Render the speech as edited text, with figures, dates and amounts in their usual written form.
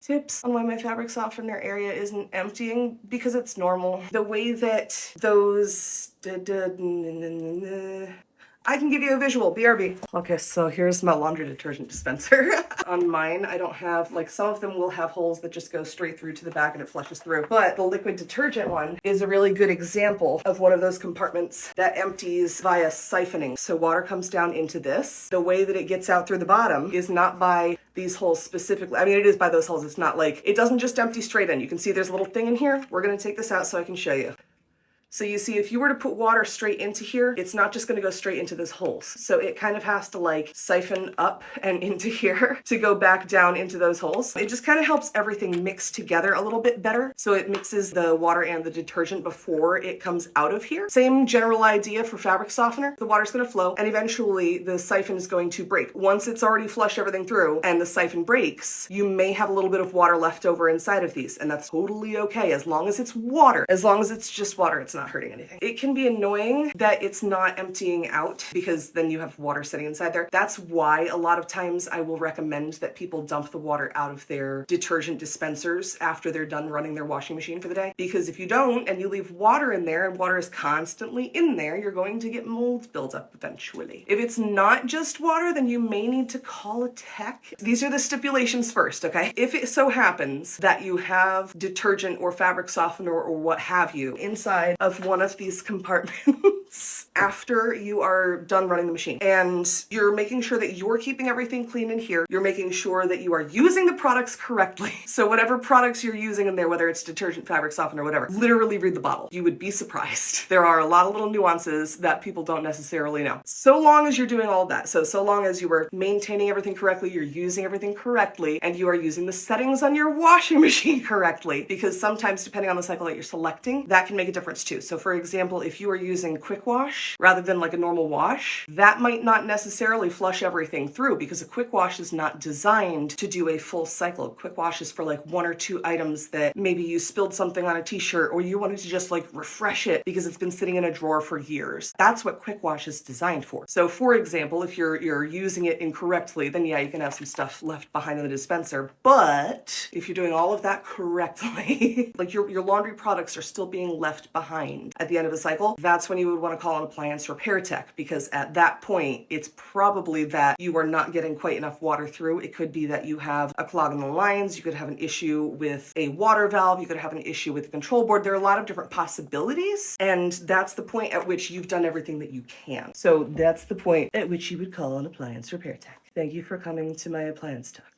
Tips on why my fabric softener area isn't emptying, because it's normal. The way that those I can give you a visual, BRB. Okay, so here's my laundry detergent dispenser. On mine, I don't have, like, some of them will have holes that just go straight through to the back and it flushes through. But the liquid detergent one is a really good example of one of those compartments that empties via siphoning. So water comes down into this. The way that it gets out through the bottom is not by these holes specifically. I mean, it is by those holes. It's not like, it doesn't just empty straight in. You can see there's a little thing in here. We're gonna take this out so I can show you. So you see, if you were to put water straight into here, it's not just gonna go straight into those holes. So it kind of has to like siphon up and into here to go back down into those holes. It just kind of helps everything mix together a little bit better. So it mixes the water and the detergent before it comes out of here. Same general idea for fabric softener. The water's gonna flow and eventually the siphon is going to break. Once it's already flushed everything through and the siphon breaks, you may have a little bit of water left over inside of these, and that's totally okay as long as it's water. As long as it's just water, it's not hurting anything. It can be annoying that it's not emptying out because then you have water sitting inside there. That's why a lot of times I will recommend that people dump the water out of their detergent dispensers after they're done running their washing machine for the day. Because if you don't and you leave water in there and water is constantly in there, you're going to get mold buildup eventually. If it's not just water, then you may need to call a tech. These are the stipulations first, okay? If it so happens that you have detergent or fabric softener or what have you inside of one of these compartments after you are done running the machine, and you're making sure that you're keeping everything clean in here, you're making sure that you are using the products correctly. So whatever products you're using in there, whether it's detergent, fabric softener, whatever, literally read the bottle. You would be surprised. There are a lot of little nuances that people don't necessarily know. So long as you're doing all of that, so long as you are maintaining everything correctly, you're using everything correctly, and you are using the settings on your washing machine correctly, because sometimes depending on the cycle that you're selecting, that can make a difference too. So for example, if you are using quick wash rather than like a normal wash, that might not necessarily flush everything through, because a quick wash is not designed to do a full cycle. Quick wash is for like one or two items that maybe you spilled something on a t-shirt or you wanted to just like refresh it because it's been sitting in a drawer for years. That's what quick wash is designed for. So for example, if you're using it incorrectly, then yeah, you can have some stuff left behind in the dispenser. But if you're doing all of that correctly, like your laundry products are still being left behind at the end of the cycle, that's when you would want to call an appliance repair tech, because at that point, it's probably that you are not getting quite enough water through. It could be that you have a clog in the lines, you could have an issue with a water valve, you could have an issue with the control board. There are a lot of different possibilities, and that's the point at which you've done everything that you can. So that's the point at which you would call an appliance repair tech. Thank you for coming to my appliance talk.